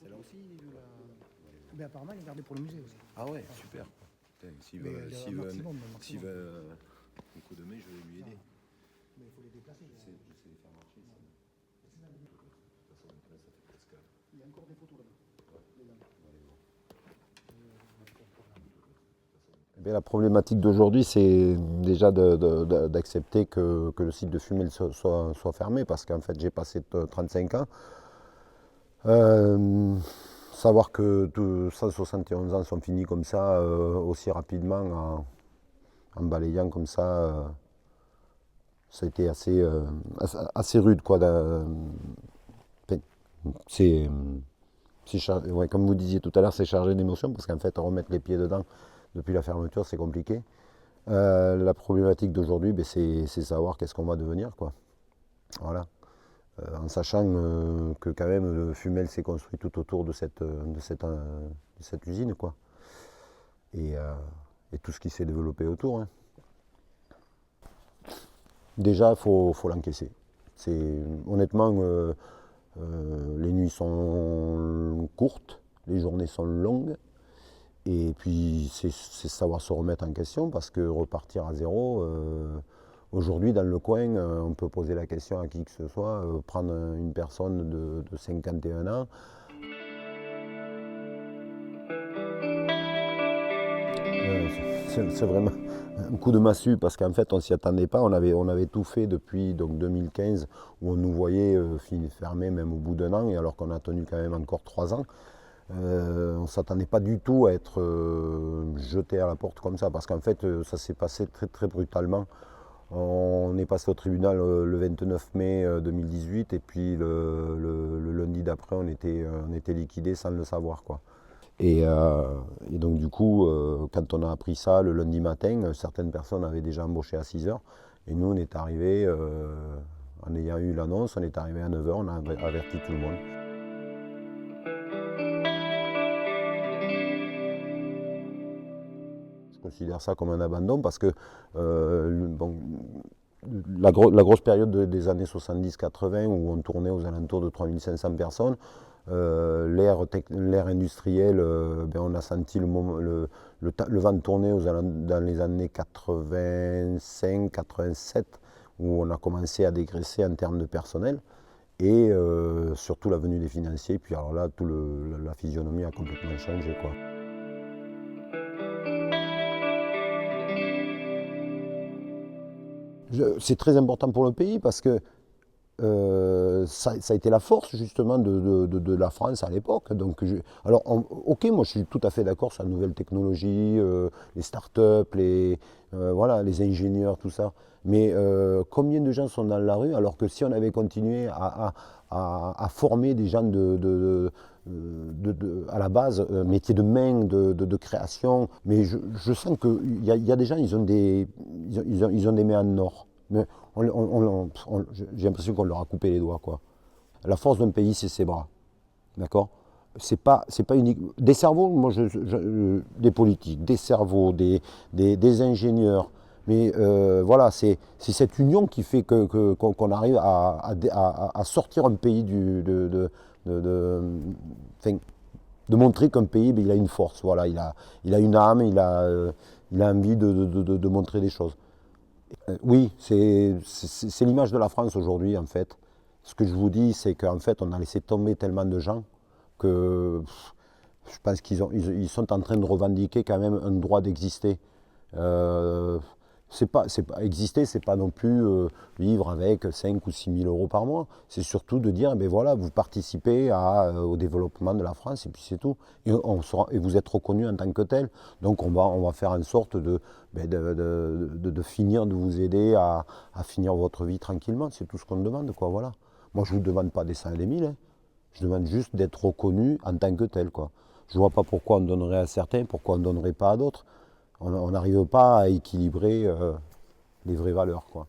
C'est là aussi la... Mais apparemment, il est gardé pour le musée aussi. Ah ouais, super. S'il Mais veut, le s'il maximum, veut, le maximum. s'il veut un coup de main, je vais lui aider. Mais il faut les déplacer. Je sais les faire marcher. Ça. De toute façon, ça fait presque... Il y a encore des photos là-bas. Eh bien, la problématique d'aujourd'hui, c'est déjà d'accepter que le site de Fumel soit fermé, parce qu'en fait, j'ai passé 35 ans. Savoir que 171 ans sont finis comme ça, aussi rapidement, en balayant comme ça a été assez rude, quoi. Ouais, comme vous disiez tout à l'heure, c'est chargé d'émotions, parce qu'en fait, remettre les pieds dedans depuis la fermeture, c'est compliqué. La problématique d'aujourd'hui, c'est savoir qu'est-ce qu'on va devenir, quoi. Voilà. En sachant que quand même le Fumel s'est construit tout autour de cette usine, quoi. Et tout ce qui s'est développé autour. Hein. Déjà, il faut l'encaisser. Honnêtement, les nuits sont courtes, les journées sont longues. Et puis, c'est savoir se remettre en question, parce que repartir à zéro, aujourd'hui, dans le coin, on peut poser la question à qui que ce soit, prendre une personne de 51 ans. C'est vraiment un coup de massue, parce qu'en fait, on ne s'y attendait pas. On avait tout fait depuis donc, 2015, où on nous voyait fermer même au bout d'un an, et alors qu'on a tenu quand même encore 3 ans. On ne s'attendait pas du tout à être jeté à la porte comme ça, parce qu'en fait ça s'est passé très très brutalement. On est passé au tribunal le 29 mai 2018, et puis le lundi d'après on était liquidé sans le savoir, quoi. Et donc du coup, quand on a appris ça le lundi matin, certaines personnes avaient déjà embauché à 6 h, et nous on est arrivé, en ayant eu l'annonce, on est arrivé à 9 h, on a averti tout le monde. Je considère ça comme un abandon, parce que bon, la grosse période des années 70-80, où on tournait aux alentours de 3500 personnes, l'ère industrielle, on a senti le vent tourner dans les années 85-87, où on a commencé à dégraisser en termes de personnel, et surtout la venue des financiers. Puis alors là, la physionomie a complètement changé, quoi. C'est très important pour le pays, parce que ça a été la force justement de la France à l'époque. Ok, moi je suis tout à fait d'accord sur la nouvelle technologie, les start-up, voilà, les ingénieurs, tout ça. Mais combien de gens sont dans la rue, alors que si on avait continué à former des gens à la base, métier de main, de création, mais je sens qu'il y a des gens, ils ont des mains en or. Mais j'ai l'impression qu'on leur a coupé les doigts, quoi. La force d'un pays, c'est ses bras. D'accord ? C'est pas unique. Des cerveaux, moi, des politiques, des cerveaux, des ingénieurs. Mais voilà, c'est cette union qui fait qu'on arrive à sortir un pays de montrer qu'un pays, il a une force. Voilà, il a une âme, il a envie de montrer des choses. Oui, c'est l'image de la France aujourd'hui, en fait. Ce que je vous dis, c'est qu'en fait, on a laissé tomber tellement de gens que je pense qu'ils sont en train de revendiquer quand même un droit d'exister. Exister, c'est pas non plus vivre avec 5 ou 6 000 euros par mois. C'est surtout de dire, ben voilà, vous participez au développement de la France, et puis c'est tout. Et vous êtes reconnu en tant que tel. Donc on va faire en sorte de finir, de vous aider à finir votre vie tranquillement. C'est tout ce qu'on demande, quoi, voilà. Moi, je ne vous demande pas des 100 et des 1000. Hein. Je demande juste d'être reconnu en tant que tel, quoi. Je ne vois pas pourquoi on donnerait à certains, pourquoi on ne donnerait pas à d'autres. On n'arrive pas à équilibrer les vraies valeurs, quoi.